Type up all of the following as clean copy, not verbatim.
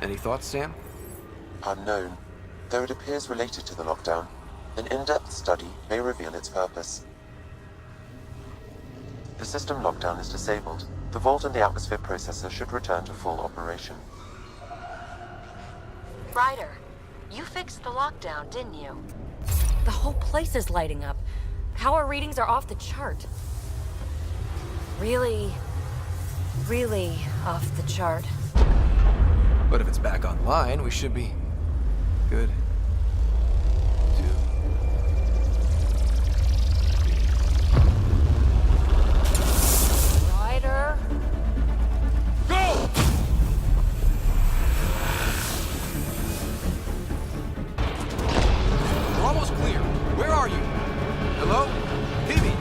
Any thoughts, Sam? Unknown. Though it appears related to the lockdown, an in-depth study may reveal its purpose. The system lockdown is disabled. The vault and the atmosphere processor should return to full operation. Ryder, you fixed the lockdown, didn't you? The whole place is lighting up. Power readings are off the chart. Really off the chart. But if it's back online, we should be good. Ryder? Go! We're almost clear. Where are you? Hello? Phoebe?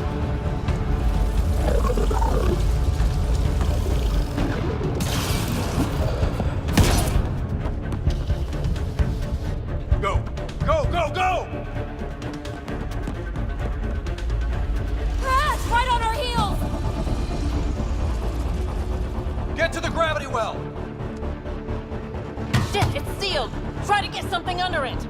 Go! Go, go, go! Ah, it's right on our heels! Get to the gravity well! Shit, it's sealed! Try to get something under it!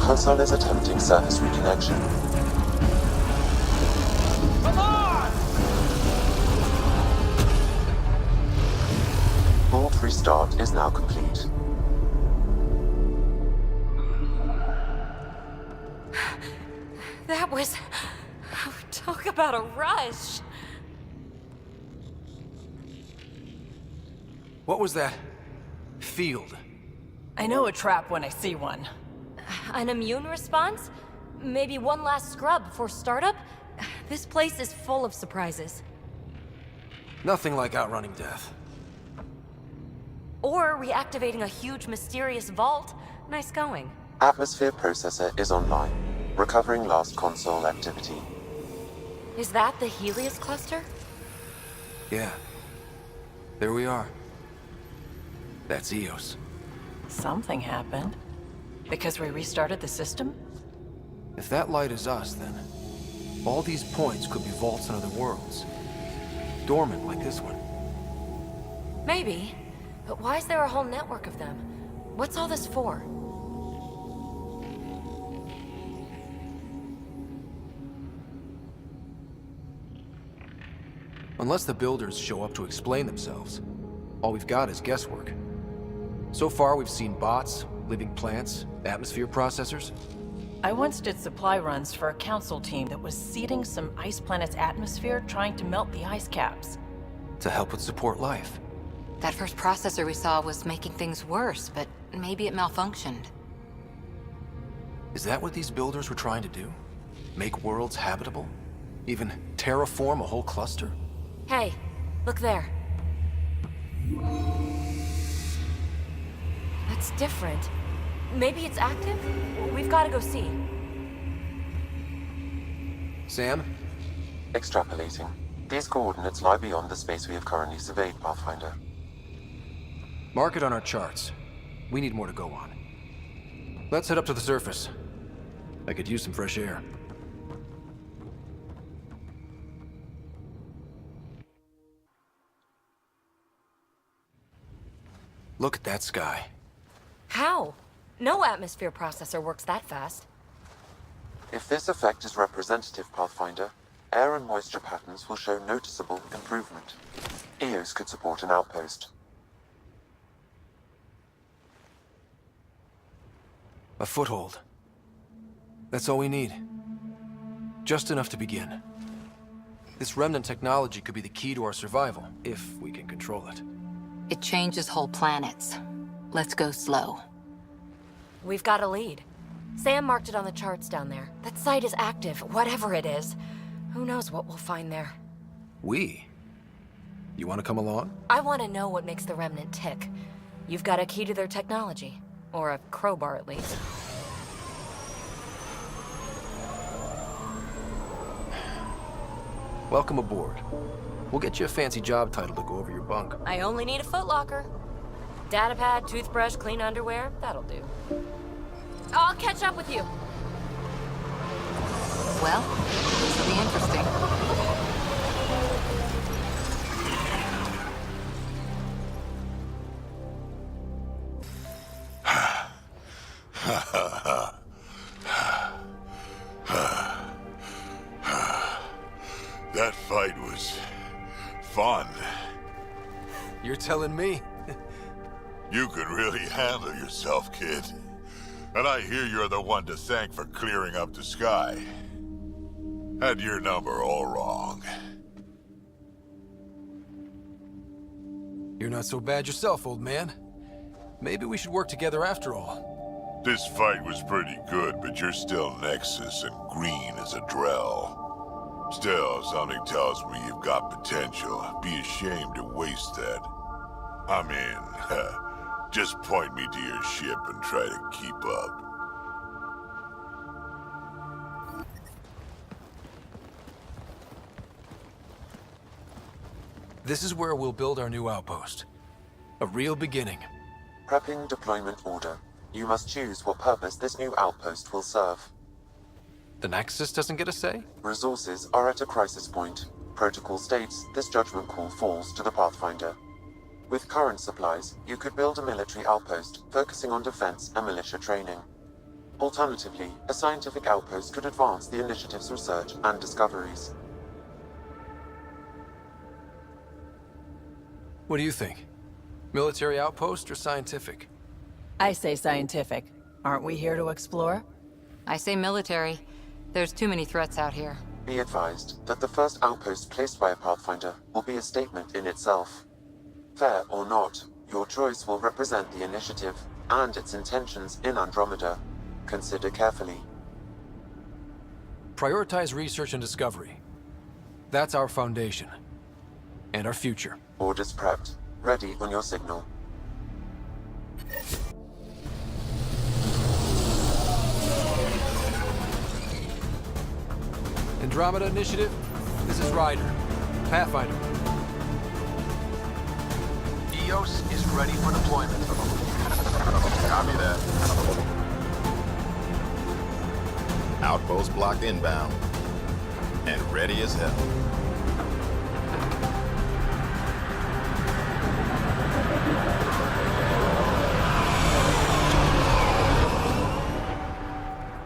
Console is attempting surface reconnection. Come on! Vault restart is now complete. That was... Talk about a rush! What was that field? I know a trap when I see one. An immune response? Maybe one last scrub before startup? This place is full of surprises. Nothing like outrunning death. Or reactivating a huge mysterious vault. Nice going. Atmosphere processor is online, recovering last console activity. Is that the Helios cluster? Yeah. There we are. That's Eos. Something happened. Because we restarted the system? If that light is us, then all these points could be vaults in other worlds. Dormant like this one. Maybe. But why is there a whole network of them? What's all this for? Unless the builders show up to explain themselves, all we've got is guesswork. So far, we've seen bots, living plants, atmosphere processors. I once did supply runs for a council team that was seeding some ice planet's atmosphere, trying to melt the ice caps. To help with support life. That first processor we saw was making things worse, but maybe it malfunctioned. Is that what these builders were trying to do? Make worlds habitable? Even terraform a whole cluster? Hey, look there. That's different. Maybe it's active? We've got to go see. Sam? Extrapolating. These coordinates lie beyond the space we have currently surveyed, Pathfinder. Mark it on our charts. We need more to go on. Let's head up to the surface. I could use some fresh air. Look at that sky. How? No atmosphere processor works that fast. If this effect is representative, Pathfinder, air and moisture patterns will show noticeable improvement. Eos could support an outpost. A foothold. That's all we need. Just enough to begin. This remnant technology could be the key to our survival, if we can control it. It changes whole planets. Let's go slow. We've got a lead. Sam marked it on the charts down there. That site is active, whatever it is. Who knows what we'll find there. We? You want to come along? I want to know what makes the Remnant tick. You've got a key to their technology. Or a crowbar, at least. Welcome aboard. We'll get you a fancy job title to go over your bunk. I only need a footlocker. Datapad, toothbrush, clean underwear, that'll do. I'll catch up with you. Well, this will be interesting. That fight was fun. You're telling me? You could really handle yourself, kid. And I hear you're the one to thank for clearing up the sky. Had your number all wrong. You're not so bad yourself, old man. Maybe we should work together after all. This fight was pretty good, but you're still Nexus and green as a Drell. Still, something tells me you've got potential. Be ashamed to waste that. I mean, just point me to your ship and try to keep up. This is where we'll build our new outpost. A real beginning. Prepping deployment order. You must choose what purpose this new outpost will serve. The Nexus doesn't get a say? Resources are at a crisis point. Protocol states this judgment call falls to the Pathfinder. With current supplies, you could build a military outpost focusing on defense and militia training. Alternatively, a scientific outpost could advance the initiative's research and discoveries. What do you think? Military outpost or scientific? I say scientific. Aren't we here to explore? I say military. There's too many threats out here. Be advised that the first outpost placed by a Pathfinder will be a statement in itself. Fair or not, your choice will represent the initiative and its intentions in Andromeda. Consider carefully. Prioritize research and discovery. That's our foundation. And our future. Orders prepped. Ready on your signal. Andromeda Initiative, this is Ryder. Pathfinder. EOS is ready for deployment. Copy that. Outpost block inbound. And ready as hell.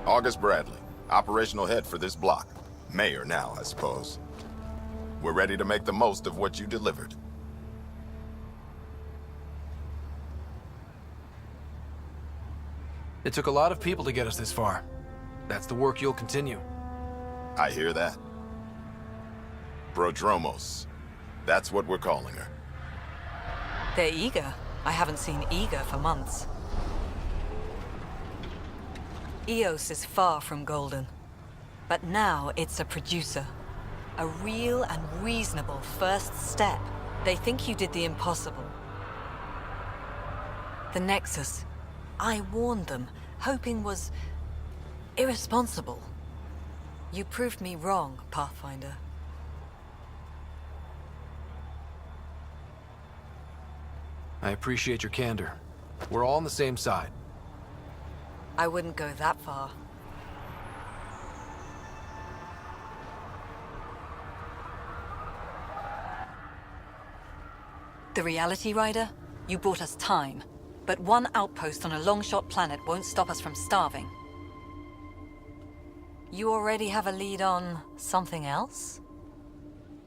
August Bradley, operational head for this block. Mayor now, I suppose. We're ready to make the most of what you delivered. It took a lot of people to get us this far. That's the work you'll continue. I hear that. Prodromos. That's what we're calling her. They're eager. I haven't seen eager for months. EOS is far from golden. But now it's a producer. A real and reasonable first step. They think you did the impossible. The Nexus. I warned them, hoping was irresponsible. You proved me wrong, Pathfinder. I appreciate your candor. We're all on the same side. I wouldn't go that far. The Reality Rider? You bought us time. But one outpost on a long-shot planet won't stop us from starving. You already have a lead on something else?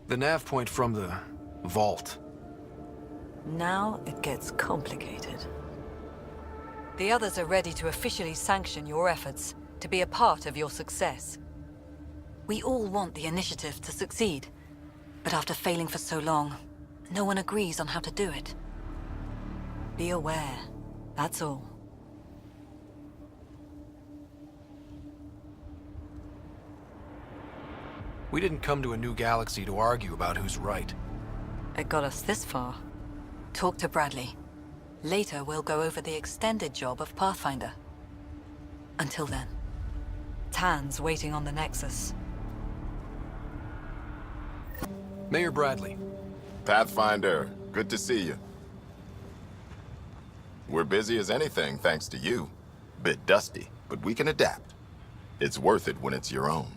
The nav point from the vault. Now it gets complicated. The others are ready to officially sanction your efforts, to be a part of your success. We all want the initiative to succeed, but after failing for so long, no one agrees on how to do it. Be aware, that's all. We didn't come to a new galaxy to argue about who's right. It got us this far. Talk to Bradley. Later, we'll go over the extended job of Pathfinder. Until then, Tan's waiting on the Nexus. Mayor Bradley. Pathfinder, good to see you. We're busy as anything, thanks to you. Bit dusty, but we can adapt. It's worth it when it's your own.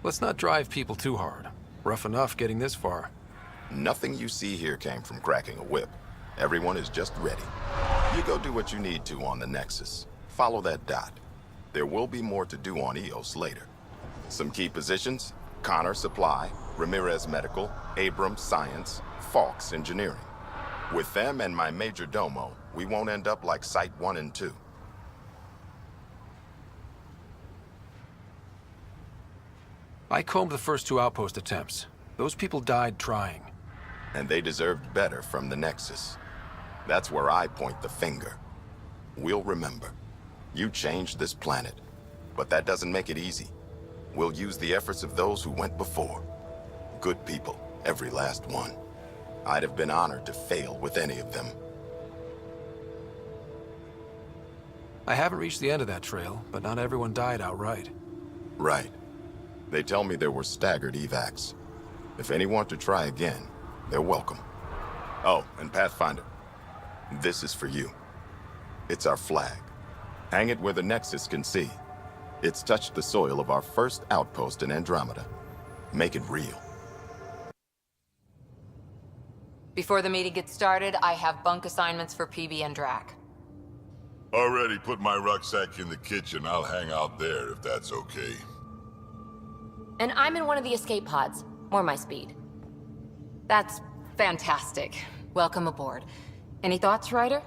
Let's not drive people too hard. Rough enough getting this far. Nothing you see here came from cracking a whip. Everyone is just ready. You go do what you need to on the Nexus. Follow that dot. There will be more to do on EOS later. Some key positions: Connor Supply, Ramirez Medical, Abrams Science, Falks Engineering. With them and my major domo, we won't end up like Site 1 and 2. I combed the first 2 outpost attempts. Those people died trying. And they deserved better from the Nexus. That's where I point the finger. We'll remember. You changed this planet, but that doesn't make it easy. We'll use the efforts of those who went before. Good people, every last one. I'd have been honored to fail with any of them. I haven't reached the end of that trail, but not everyone died outright. Right. They tell me there were staggered evacs. If any want to try again, they're welcome. Oh, and Pathfinder, this is for you. It's our flag. Hang it where the Nexus can see. It's touched the soil of our first outpost in Andromeda. Make it real. Before the meeting gets started, I have bunk assignments for PB and Drac. Already put my rucksack in the kitchen. I'll hang out there if that's okay. And I'm in one of the escape pods. More my speed. That's fantastic. Welcome aboard. Any thoughts, Ryder?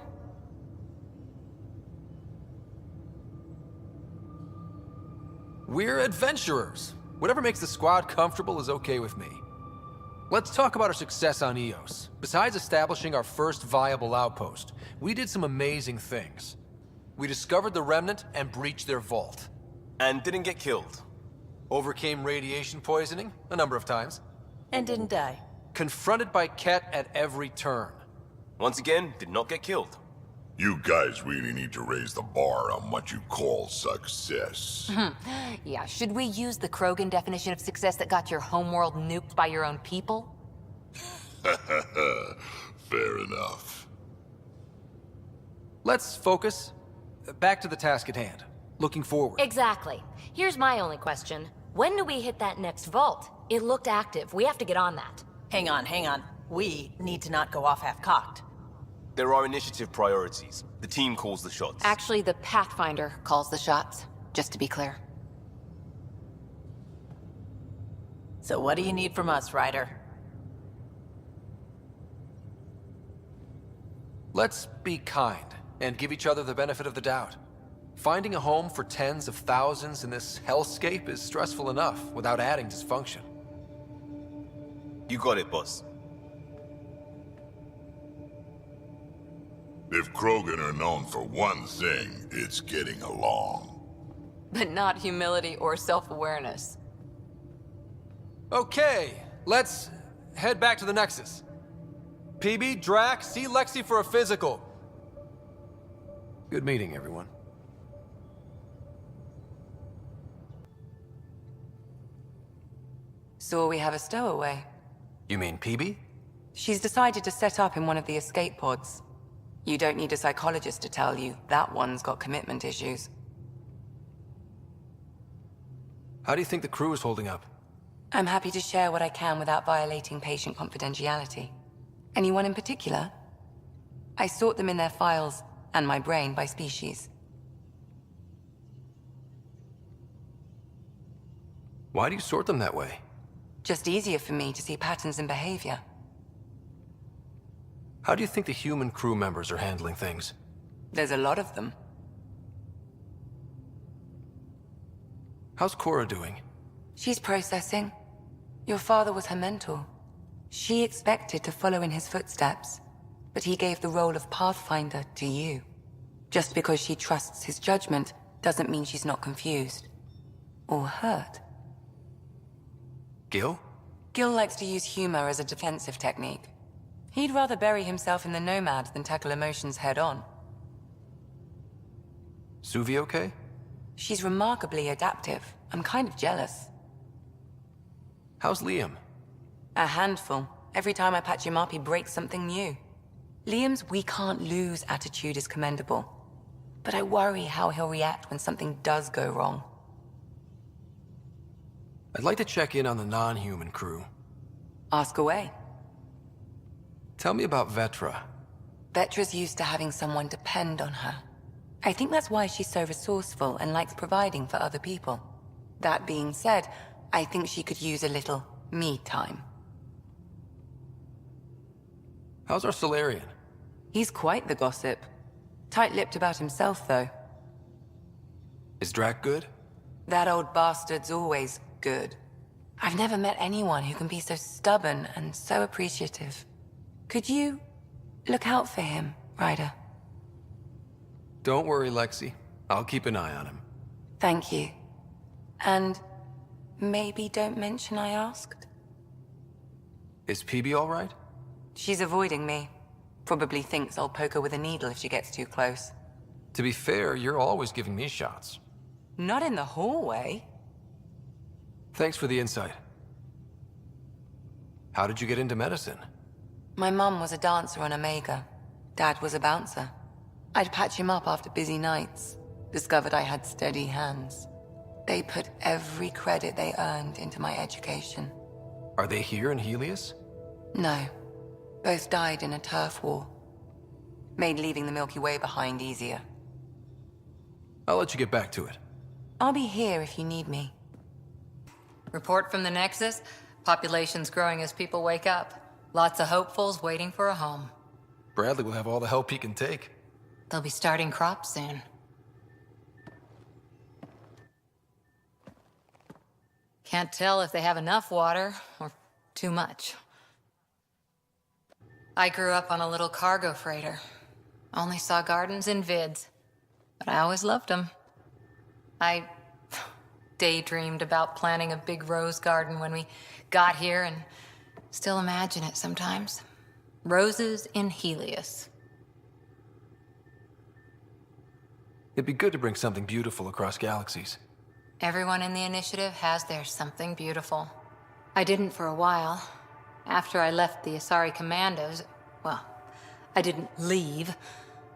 We're adventurers. Whatever makes the squad comfortable is okay with me. Let's talk about our success on EOS. Besides establishing our first viable outpost, we did some amazing things. We discovered the Remnant and breached their vault. And didn't get killed. Overcame radiation poisoning a number of times. And didn't die. Confronted by Ket at every turn. Once again, did not get killed. You guys really need to raise the bar on what you call success. Yeah, should we use the Krogan definition of success that got your homeworld nuked by your own people? Fair enough. Let's focus. Back to the task at hand. Looking forward. Exactly. Here's my only question. When do we hit that next vault? It looked active. We have to get on that. Hang on, hang on. We need to not go off half-cocked. There are initiative priorities. The team calls the shots. Actually, the Pathfinder calls the shots, just to be clear. So what do you need from us, Ryder? Let's be kind and give each other the benefit of the doubt. Finding a home for tens of thousands in this hellscape is stressful enough without adding dysfunction. You got it, boss. If Krogan are known for one thing, it's getting along. But not humility or self-awareness. Okay, let's head back to the Nexus. PB, Drac, see Lexi for a physical. Good meeting, everyone. So we have a stowaway. You mean PB? She's decided to set up in one of the escape pods. You don't need a psychologist to tell you that one's got commitment issues. How do you think the crew is holding up? I'm happy to share what I can without violating patient confidentiality. Anyone in particular? I sort them in their files and my brain by species. Why do you sort them that way? Just easier for me to see patterns in behavior. How do you think the human crew members are handling things? There's a lot of them. How's Cora doing? She's processing. Your father was her mentor. She expected to follow in his footsteps, but he gave the role of Pathfinder to you. Just because she trusts his judgment doesn't mean she's not confused. Or hurt. Gil? Gil likes to use humor as a defensive technique. He'd rather bury himself in the Nomad than tackle emotions head-on. Suvi okay? She's remarkably adaptive. I'm kind of jealous. How's Liam? A handful. Every time I patch him up, he breaks something new. Liam's "we can't lose" attitude is commendable. But I worry how he'll react when something does go wrong. I'd like to check in on the non-human crew. Ask away. Tell me about Vetra. Vetra's used to having someone depend on her. I think that's why she's so resourceful and likes providing for other people. That being said, I think she could use a little me time. How's our Solarian? He's quite the gossip. Tight-lipped about himself, though. Is Drac good? That old bastard's always good. I've never met anyone who can be so stubborn and so appreciative. Could you look out for him, Ryder? Don't worry, Lexi. I'll keep an eye on him. Thank you. And maybe don't mention I asked? Is PB all right? She's avoiding me. Probably thinks I'll poke her with a needle if she gets too close. To be fair, you're always giving me shots. Not in the hallway. Thanks for the insight. How did you get into medicine? My mum was a dancer on Omega. Dad was a bouncer. I'd patch him up after busy nights. Discovered I had steady hands. They put every credit they earned into my education. Are they here in Helios? No. Both died in a turf war. Made leaving the Milky Way behind easier. I'll let you get back to it. I'll be here if you need me. Report from the Nexus. Population's growing as people wake up. Lots of hopefuls waiting for a home. Bradley will have all the help he can take. They'll be starting crops soon. Can't tell if they have enough water or too much. I grew up on a little cargo freighter. Only saw gardens in vids, but I always loved them. I daydreamed about planting a big rose garden when we got here and still imagine it sometimes. Roses in Helios. It'd be good to bring something beautiful across galaxies. Everyone in the initiative has their something beautiful. I didn't for a while. After I left the Asari Commandos, well, I didn't leave.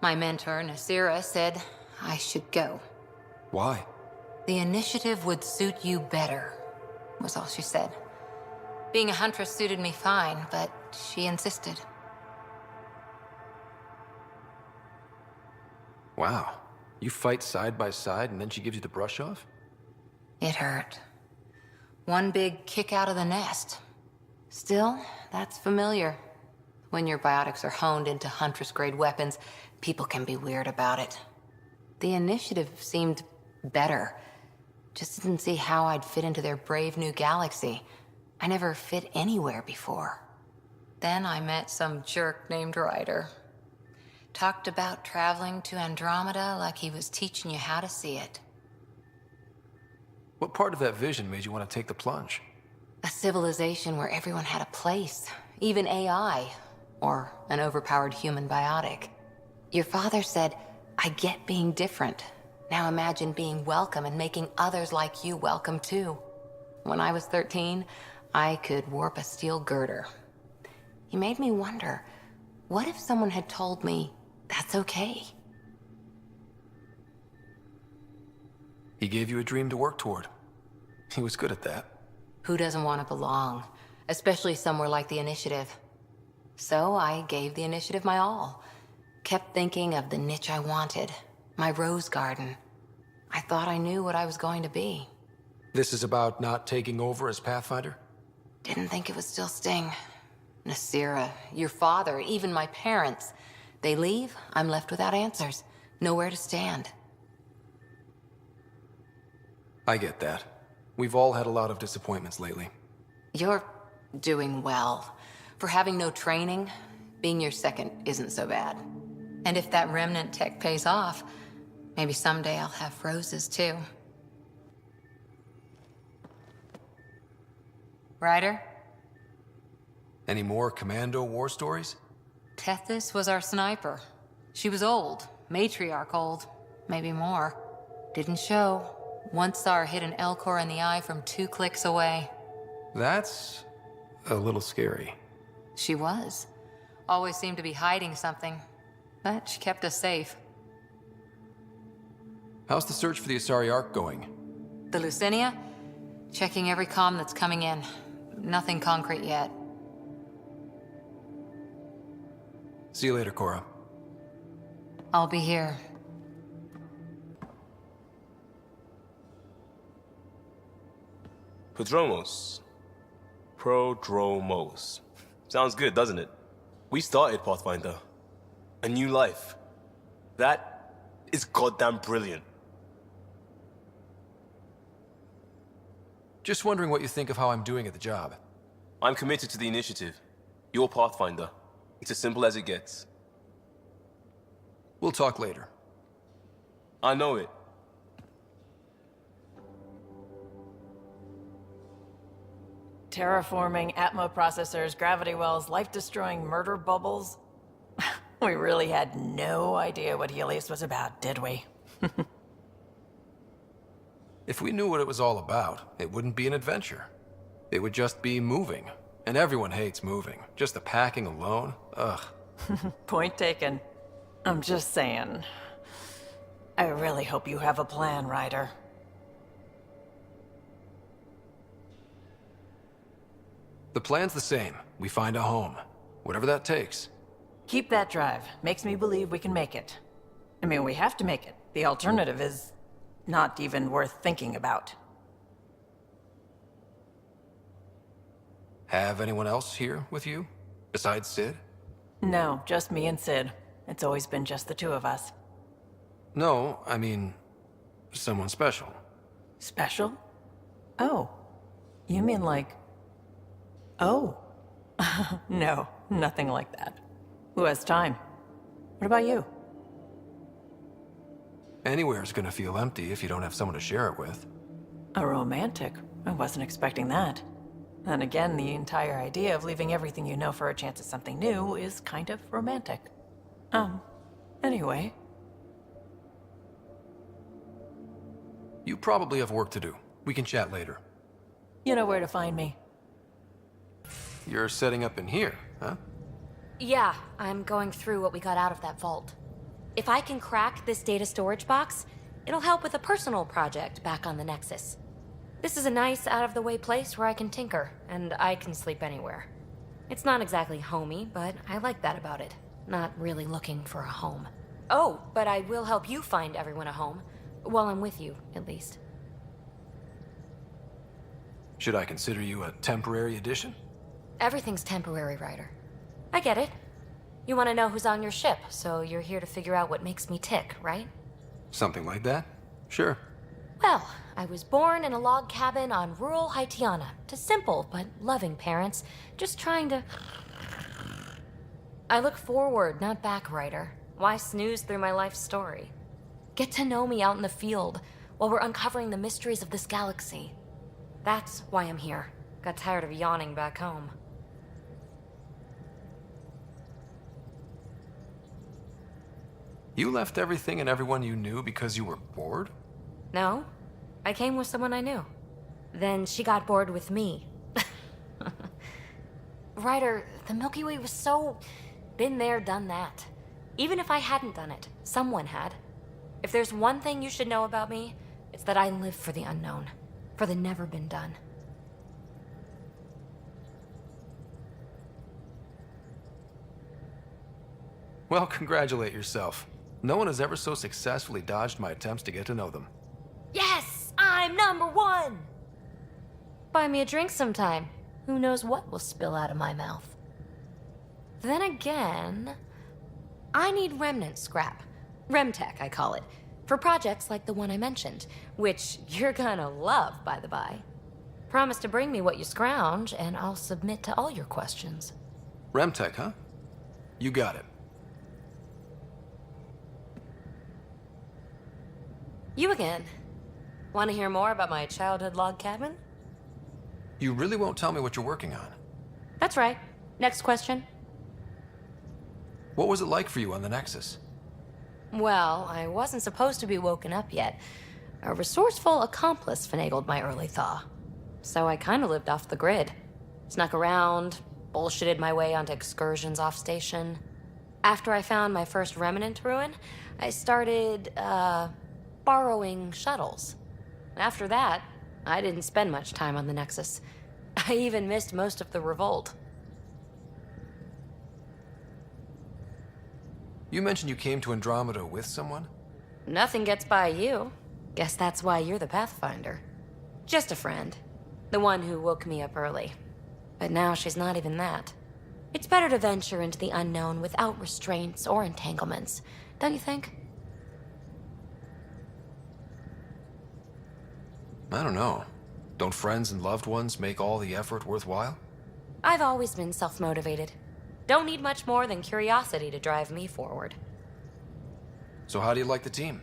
My mentor, Nasira, said I should go. Why? The initiative would suit you better, was all she said. Being a huntress suited me fine, but she insisted. Wow. You fight side by side and then she gives you the brush off? It hurt. One big kick out of the nest. Still, that's familiar. When your biotics are honed into Huntress-grade weapons, people can be weird about it. The initiative seemed better. Just didn't see how I'd fit into their brave new galaxy. I never fit anywhere before. Then I met some jerk named Ryder. Talked about traveling to Andromeda like he was teaching you how to see it. What part of that vision made you want to take the plunge? A civilization where everyone had a place, even AI, or an overpowered human biotic. Your father said, I get being different. Now imagine being welcome and making others like you welcome too. When I was 13, I could warp a steel girder. He made me wonder, what if someone had told me that's okay? He gave you a dream to work toward. He was good at that. Who doesn't want to belong? Especially somewhere like the Initiative. So I gave the Initiative my all. Kept thinking of the niche I wanted. My rose garden. I thought I knew what I was going to be. This is about not taking over as Pathfinder? Didn't think it would still sting. Nasira, your father, even my parents. They leave, I'm left without answers. Nowhere to stand. I get that. We've all had a lot of disappointments lately. You're doing well. For having no training, being your second isn't so bad. And if that remnant tech pays off, maybe someday I'll have roses too. Ryder? Any more Commando war stories? Tethys was our sniper. She was old, matriarch old, maybe more. Didn't show. Once saw her hit an Elcor in the eye from 2 clicks away. That's a little scary. She was. Always seemed to be hiding something, but she kept us safe. How's the search for the Asari Ark going? The Lucinia? Checking every comm that's coming in. Nothing concrete yet. See you later, Cora. I'll be here. Prodromos. Sounds good, doesn't it? We started Pathfinder. A new life. That is goddamn brilliant. Just wondering what you think of how I'm doing at the job. I'm committed to the initiative. You're Pathfinder. It's as simple as it gets. We'll talk later. I know it. Terraforming, Atmo processors, gravity wells, life-destroying murder bubbles. We really had no idea what Helios was about, did we? If we knew what it was all about, it wouldn't be an adventure. It would just be moving. And everyone hates moving. Just the packing alone, ugh. Point taken. I'm just saying. I really hope you have a plan, Ryder. The plan's the same. We find a home. Whatever that takes. Keep that drive. Makes me believe we can make it. I mean, we have to make it. The alternative is not even worth thinking about. Have anyone else here with you? Besides Sid? No, just me and Sid. It's always been just the two of us. No, I mean, someone special. Special? Oh. You mean like... Oh. No, nothing like that. Who has time? What about you? Anywhere's gonna feel empty if you don't have someone to share it with. A romantic? I wasn't expecting that. Then again, the entire idea of leaving everything you know for a chance at something new is kind of romantic. Anyway. You probably have work to do. We can chat later. You know where to find me. You're setting up in here, huh? Yeah, I'm going through what we got out of that vault. If I can crack this data storage box, it'll help with a personal project back on the Nexus. This is a nice, out-of-the-way place where I can tinker, and I can sleep anywhere. It's not exactly homey, but I like that about it. Not really looking for a home. Oh, but I will help you find everyone a home. While I'm with you, at least. Should I consider you a temporary addition? Everything's temporary, Ryder. I get it. You want to know who's on your ship, so you're here to figure out what makes me tick, right? Something like that? Sure. Well, I was born in a log cabin on rural Haitiana to simple but loving parents, just trying to... I look forward, not back, Ryder. Why snooze through my life story? Get to know me out in the field while we're uncovering the mysteries of this galaxy. That's why I'm here. Got tired of yawning back home. You left everything and everyone you knew because you were bored? No, I came with someone I knew. Then she got bored with me. Ryder, the Milky Way was so... been there, done that. Even if I hadn't done it, someone had. If there's one thing you should know about me, it's that I live for the unknown. For the never been done. Well, congratulate yourself. No one has ever so successfully dodged my attempts to get to know them. Yes! I'm #1! Buy me a drink sometime. Who knows what will spill out of my mouth. Then again... I need remnant scrap. Remtech, I call it. For projects like the one I mentioned. Which you're gonna love, by the by. Promise to bring me what you scrounge, and I'll submit to all your questions. Remtech, huh? You got it. You again. Want to hear more about my childhood log cabin? You really won't tell me what you're working on? That's right. Next question. What was it like for you on the Nexus? Well, I wasn't supposed to be woken up yet. A resourceful accomplice finagled my early thaw. So I kind of lived off the grid. Snuck around, bullshitted my way onto excursions off station. After I found my first remnant ruin, I started, borrowing shuttles. After that, I didn't spend much time on the Nexus. I even missed most of the revolt. You mentioned you came to Andromeda with someone? Nothing gets by you. Guess that's why you're the Pathfinder. Just a friend. The one who woke me up early. But now she's not even that. It's better to venture into the unknown without restraints or entanglements, don't you think? I don't know. Don't friends and loved ones make all the effort worthwhile? I've always been self-motivated. Don't need much more than curiosity to drive me forward. So how do you like the team?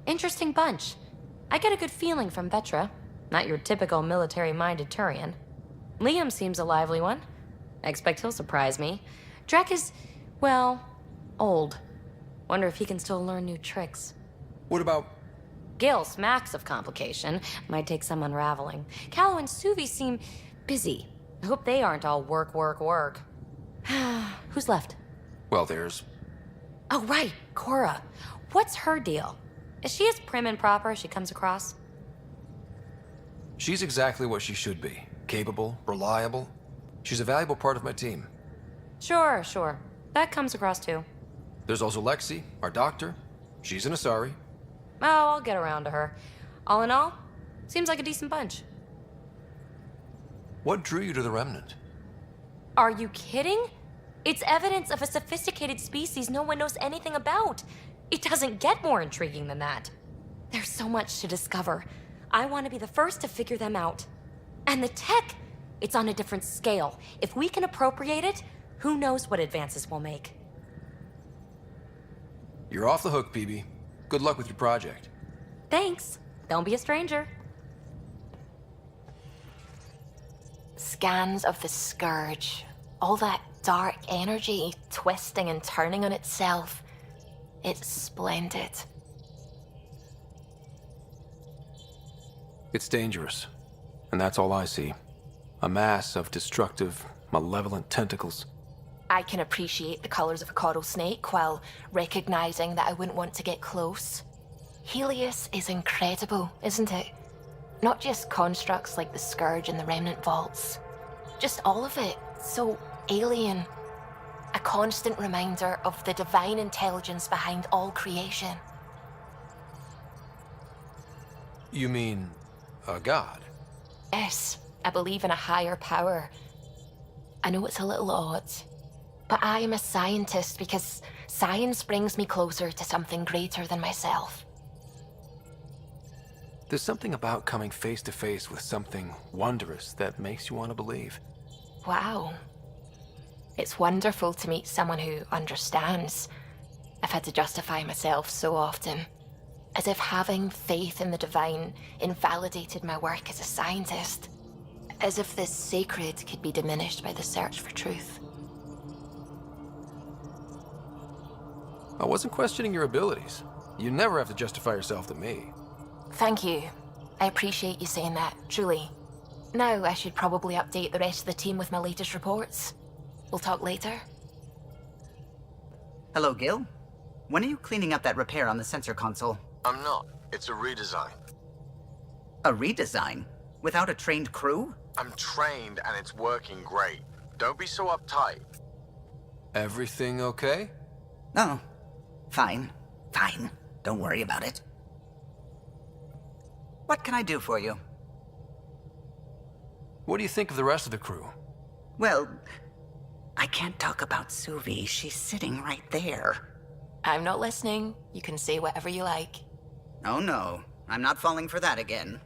Interesting bunch. I get a good feeling from Vetra. Not your typical military-minded Turian. Liam seems a lively one. I expect he'll surprise me. Drek is, well, old. Wonder if he can still learn new tricks. What about... Gil smacks of complication. Might take some unraveling. Callow and Suvi seem busy. I hope they aren't all work, work, work. Who's left? Well, there's... Oh, right, Cora. What's her deal? Is she as prim and proper as she comes across? She's exactly what she should be. Capable, reliable. She's a valuable part of my team. Sure. That comes across too. There's also Lexi, our doctor. She's an Asari. Oh, I'll get around to her. All in all, seems like a decent bunch. What drew you to the Remnant? Are you kidding? It's evidence of a sophisticated species no one knows anything about. It doesn't get more intriguing than that. There's so much to discover. I want to be the first to figure them out. And the tech, it's on a different scale. If we can appropriate it, who knows what advances we'll make. You're off the hook, PB. Good luck with your project. Thanks. Don't be a stranger. Scans of the Scourge. All that dark energy twisting and turning on itself. It's splendid. It's dangerous. And that's all I see. A mass of destructive, malevolent tentacles. I can appreciate the colors of a coral snake while recognizing that I wouldn't want to get close. Helios is incredible, isn't it? Not just constructs like the Scourge and the Remnant Vaults. Just all of it. So alien. A constant reminder of the divine intelligence behind all creation. You mean... a god? Yes, I believe in a higher power. I know it's a little odd, but I am a scientist because science brings me closer to something greater than myself. There's something about coming face to face with something wondrous that makes you want to believe. Wow. It's wonderful to meet someone who understands. I've had to justify myself so often, as if having faith in the divine invalidated my work as a scientist. As if this sacred could be diminished by the search for truth. I wasn't questioning your abilities. You never have to justify yourself to me. Thank you. I appreciate you saying that, truly. Now I should probably update the rest of the team with my latest reports. We'll talk later. Hello, Gil. When are you cleaning up that repair on the sensor console? I'm not. It's a redesign. A redesign? Without a trained crew? I'm trained and it's working great. Don't be so uptight. Everything okay? Oh, fine. Fine. Don't worry about it. What can I do for you? What do you think of the rest of the crew? Well, I can't talk about Suvi. She's sitting right there. I'm not listening. You can say whatever you like. Oh no, I'm not falling for that again.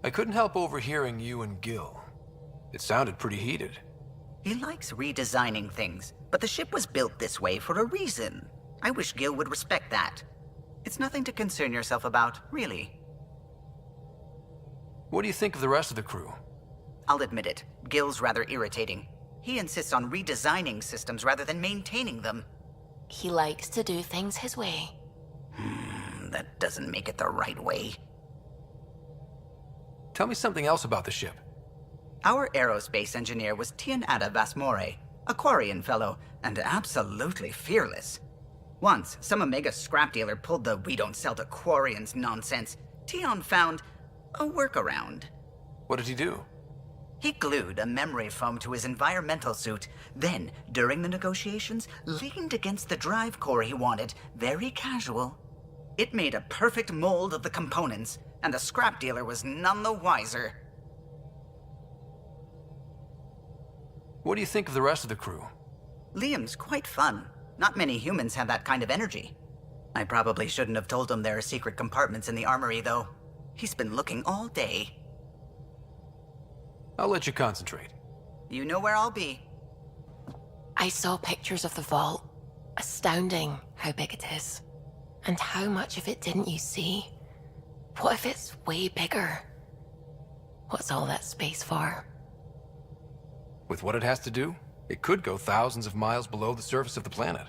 I couldn't help overhearing you and Gil. It sounded pretty heated. He likes redesigning things, but the ship was built this way for a reason. I wish Gil would respect that. It's nothing to concern yourself about, really. What do you think of the rest of the crew? I'll admit it, Gil's rather irritating. He insists on redesigning systems rather than maintaining them. He likes to do things his way. That doesn't make it the right way. Tell me something else about the ship. Our aerospace engineer was Tianada Vasmore, a Quarian fellow, and absolutely fearless. Once, some Omega scrap dealer pulled the "we don't sell to Quarians" nonsense. Tion found a workaround. What did he do? He glued a memory foam to his environmental suit, then, during the negotiations, leaned against the drive core he wanted, very casual. It made a perfect mold of the components, and the scrap dealer was none the wiser. What do you think of the rest of the crew? Liam's quite fun. Not many humans have that kind of energy. I probably shouldn't have told him there are secret compartments in the armory, though. He's been looking all day. I'll let you concentrate. You know where I'll be. I saw pictures of the vault. Astounding how big it is. And how much of it didn't you see? What if it's way bigger? What's all that space for? With what it has to do, it could go thousands of miles below the surface of the planet.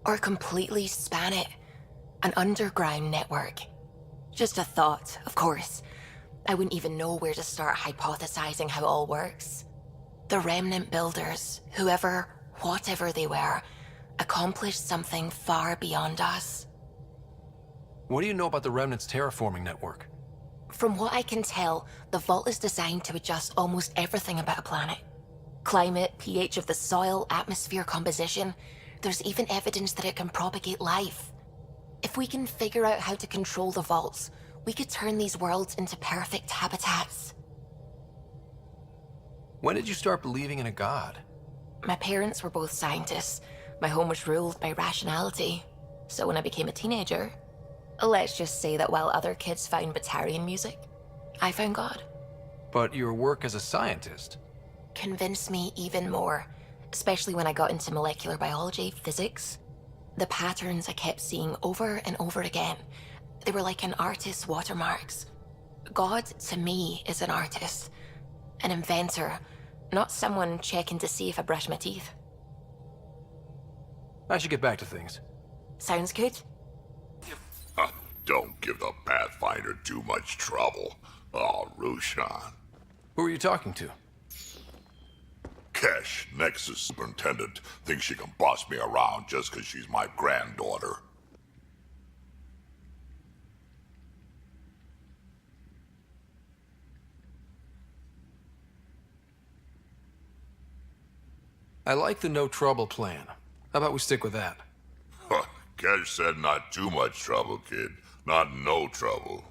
Or completely span it. An underground network. Just a thought, of course. I wouldn't even know where to start hypothesizing how it all works. The Remnant builders, whoever, whatever they were, accomplished something far beyond us. What do you know about the Remnant's terraforming network? From what I can tell, the vault is designed to adjust almost everything about a planet. Climate, pH of the soil, atmosphere composition. There's even evidence that it can propagate life. If we can figure out how to control the vaults, we could turn these worlds into perfect habitats. When did you start believing in a god? My parents were both scientists. My home was ruled by rationality. So when I became a teenager, let's just say that while other kids found Batarian music, I found God. But your work as a scientist? Convinced me even more, especially when I got into molecular biology, physics. The patterns I kept seeing over and over again, they were like an artist's watermarks. God, to me, is an artist, an inventor, not someone checking to see if I brush my teeth. I should get back to things. Sounds good? Don't give the Pathfinder too much trouble. Oh, Rushan. Who are you talking to? Kesh, Nexus Superintendent, thinks she can boss me around just because she's my granddaughter. I like the no trouble plan. How about we stick with that? Kesh said not too much trouble, kid. Not no trouble.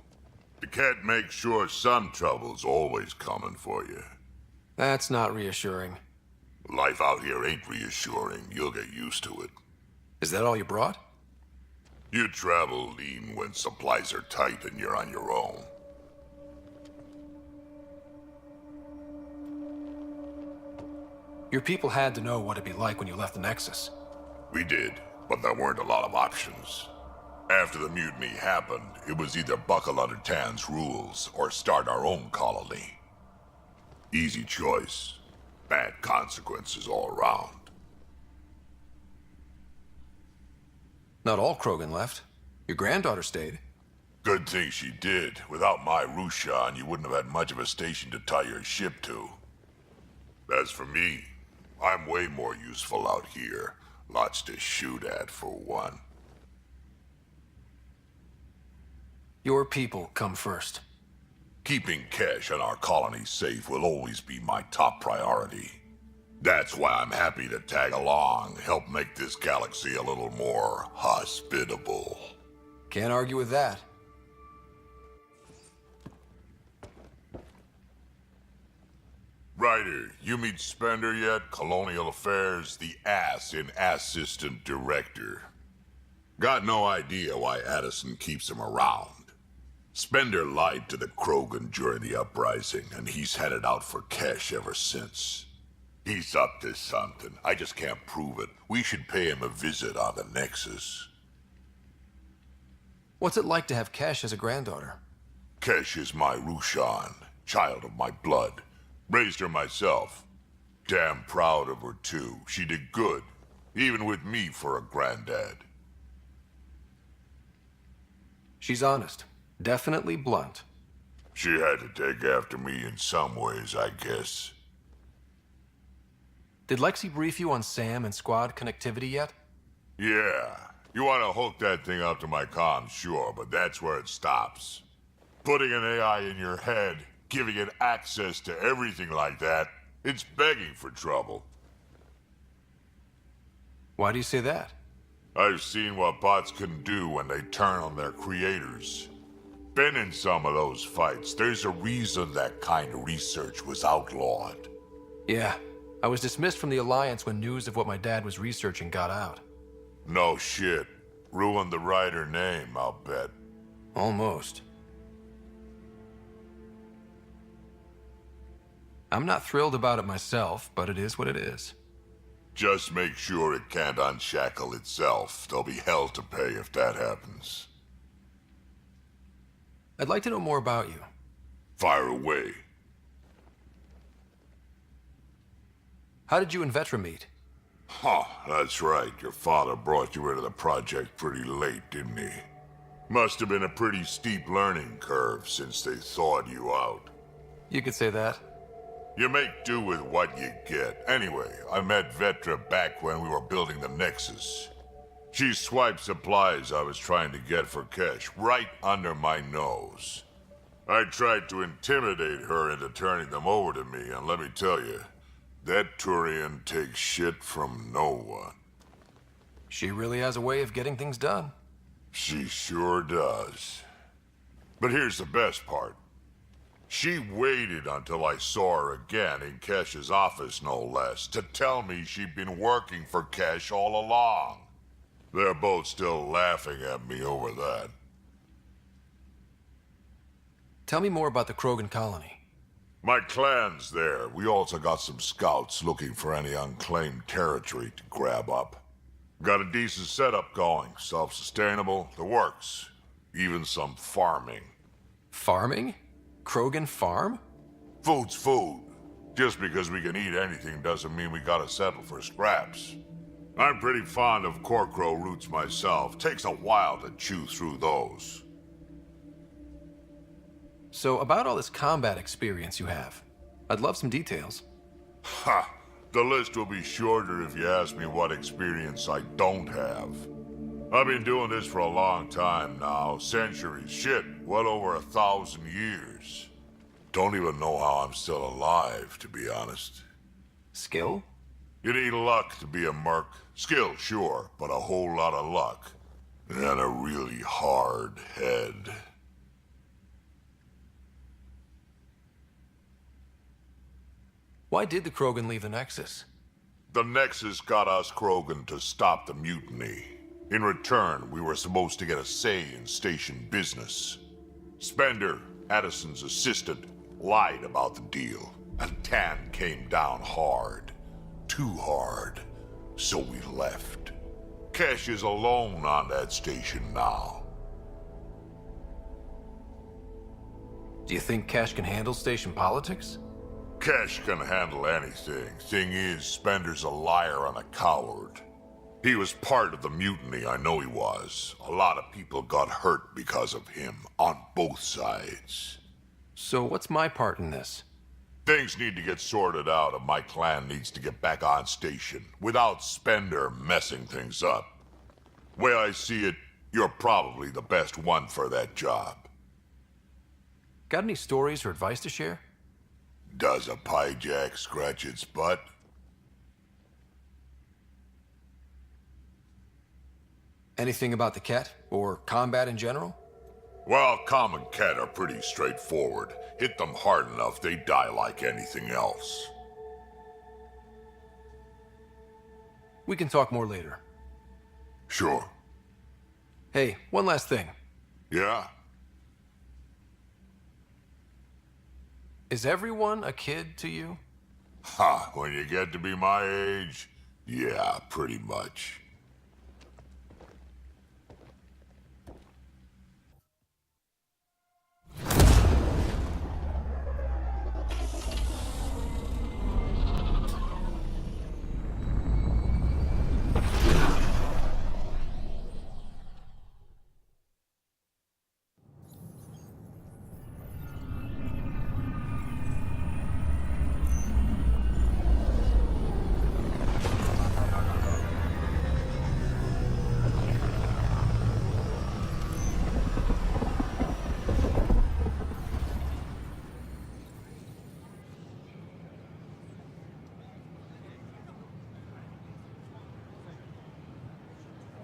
The cat makes sure some trouble's always coming for you. That's not reassuring. Life out here ain't reassuring. You'll get used to it. Is that all you brought? You travel lean when supplies are tight and you're on your own. Your people had to know what it'd be like when you left the Nexus. We did, but there weren't a lot of options. After the mutiny happened, it was either buckle under Tan's rules or start our own colony. Easy choice. Bad consequences all around. Not all Krogan left. Your granddaughter stayed. Good thing she did. Without my Rushan, you wouldn't have had much of a station to tie your ship to. As for me, I'm way more useful out here. Lots to shoot at, for one. Your people come first. Keeping Kesh and our colony safe will always be my top priority. That's why I'm happy to tag along, help make this galaxy a little more hospitable. Can't argue with that. Ryder, you meet Spender yet? Colonial Affairs, the ass in Assistant Director. Got no idea why Addison keeps him around. Spender lied to the Krogan during the uprising, and he's headed out for Kesh ever since. He's up to something. I just can't prove it. We should pay him a visit on the Nexus. What's it like to have Kesh as a granddaughter? Kesh is my Rushan, child of my blood. Raised her myself. Damn proud of her, too. She did good, even with me for a granddad. She's honest. Definitely blunt. She had to take after me in some ways, I guess. Did Lexi brief you on SAM and squad connectivity yet? Yeah. You want to hook that thing up to my comms, sure, but that's where it stops. Putting an AI in your head, giving it access to everything like that, it's begging for trouble. Why do you say that? I've seen what bots can do when they turn on their creators. Been in some of those fights. There's a reason that kind of research was outlawed. Yeah, I was dismissed from the Alliance when news of what my dad was researching got out. No shit. Ruined the writer name, I'll bet. Almost. I'm not thrilled about it myself, but it is what it is. Just make sure it can't unshackle itself. There'll be hell to pay if that happens. I'd like to know more about you. Fire away. How did you and Vetra meet? Huh, that's right. Your father brought you into the project pretty late, didn't he? Must have been a pretty steep learning curve since they thawed you out. You could say that. You make do with what you get. Anyway, I met Vetra back when we were building the Nexus. She swiped supplies I was trying to get for Kesh right under my nose. I tried to intimidate her into turning them over to me, and let me tell you, that Turian takes shit from no one. She really has a way of getting things done. She sure does. But here's the best part. She waited until I saw her again in Kesh's office, no less, to tell me she'd been working for Kesh all along. They're both still laughing at me over that. Tell me more about the Krogan colony. My clan's there. We also got some scouts looking for any unclaimed territory to grab up. Got a decent setup going, self-sustainable, the works. Even some farming. Farming? Krogan farm? Food's food. Just because we can eat anything doesn't mean we gotta settle for scraps. I'm pretty fond of Corcrow roots myself. Takes a while to chew through those. So, about all this combat experience you have, I'd love some details. Ha! The list will be shorter if you ask me what experience I don't have. I've been doing this for a long time now. Centuries. Shit, well over 1,000 years. Don't even know how I'm still alive, to be honest. Skill? You need luck to be a merc. Skill, sure, but a whole lot of luck. And a really hard head. Why did the Krogan leave the Nexus? The Nexus got us Krogan to stop the mutiny. In return, we were supposed to get a say in station business. Spender, Addison's assistant, lied about the deal, and Tan came down hard. Too hard. So we left. Kesh is alone on that station now. Do you think Cash can handle station politics? Kesh can handle anything. Thing is, Spender's a liar and a coward. He was part of the mutiny, I know he was. A lot of people got hurt because of him, on both sides. So what's my part in this? Things need to get sorted out and my clan needs to get back on station, without Spender messing things up. Way I see it, you're probably the best one for that job. Got any stories or advice to share? Does a piejack scratch its butt? Anything about the Ket, or combat in general? Well, common Ket are pretty straightforward. Hit them hard enough, they die like anything else. We can talk more later. Sure. Hey, one last thing. Yeah? Is everyone a kid to you? Ha, when you get to be my age, yeah, pretty much.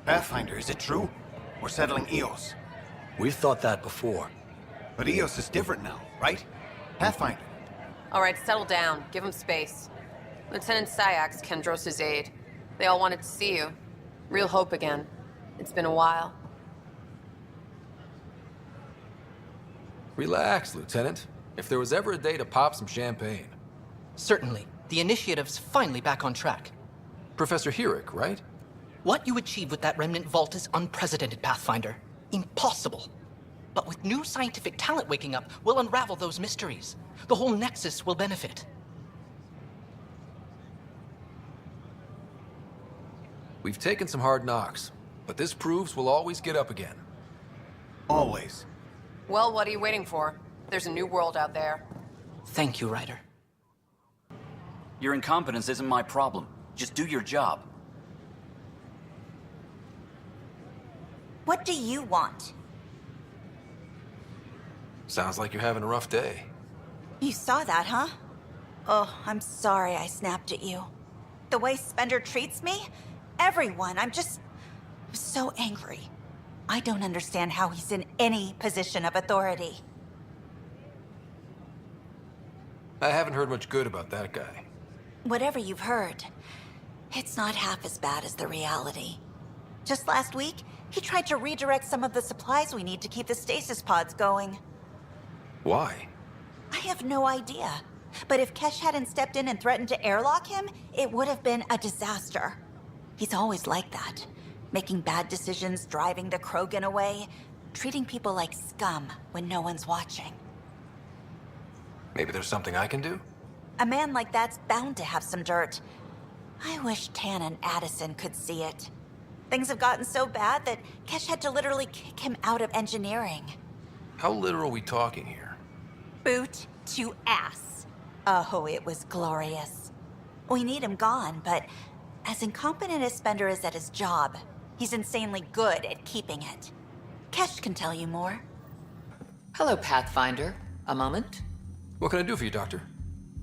Pathfinder, is it true? We're settling Eos. We've thought that before. But Eos is different now, right? Pathfinder. All right, settle down. Give him space. Lieutenant Syax, Kendros' aide. They all wanted to see you. Real hope again. It's been a while. Relax, Lieutenant. If there was ever a day to pop some champagne. Certainly. The initiative's finally back on track. Professor Herrick, right? What you achieved with that remnant vault is unprecedented, Pathfinder. Impossible. But with new scientific talent waking up, we'll unravel those mysteries. The whole Nexus will benefit. We've taken some hard knocks, but this proves we'll always get up again. Always. Well, what are you waiting for? There's a new world out there. Thank you, Ryder. Your incompetence isn't my problem. Just do your job. What do you want? Sounds like you're having a rough day. You saw that, huh? Oh, I'm sorry I snapped at you. The way Spender treats me? Everyone, I'm so angry. I don't understand how he's in any position of authority. I haven't heard much good about that guy. Whatever you've heard, it's not half as bad as the reality. Just last week, he tried to redirect some of the supplies we need to keep the stasis pods going. Why? I have no idea. But if Kesh hadn't stepped in and threatened to airlock him, it would have been a disaster. He's always like that. Making bad decisions, driving the Krogan away, treating people like scum when no one's watching. Maybe there's something I can do? A man like that's bound to have some dirt. I wish Tan and Addison could see it. Things have gotten so bad that Kesh had to literally kick him out of engineering. How literal are we talking here? Boot to ass. Oh, it was glorious. We need him gone, but as incompetent as Spender is at his job, he's insanely good at keeping it. Kesh can tell you more. Hello, Pathfinder. A moment? What can I do for you, Doctor?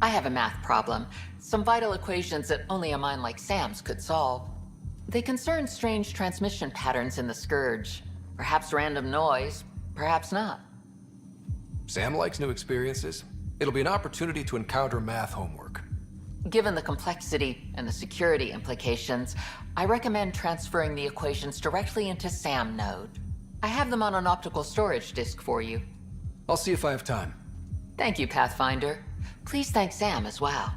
I have a math problem. Some vital equations that only a mind like Sam's could solve. They concern strange transmission patterns in the Scourge. Perhaps random noise, perhaps not. Sam likes new experiences. It'll be an opportunity to encounter math homework. Given the complexity and the security implications, I recommend transferring the equations directly into SAM node. I have them on an optical storage disk for you. I'll see if I have time. Thank you, Pathfinder. Please thank Sam as well.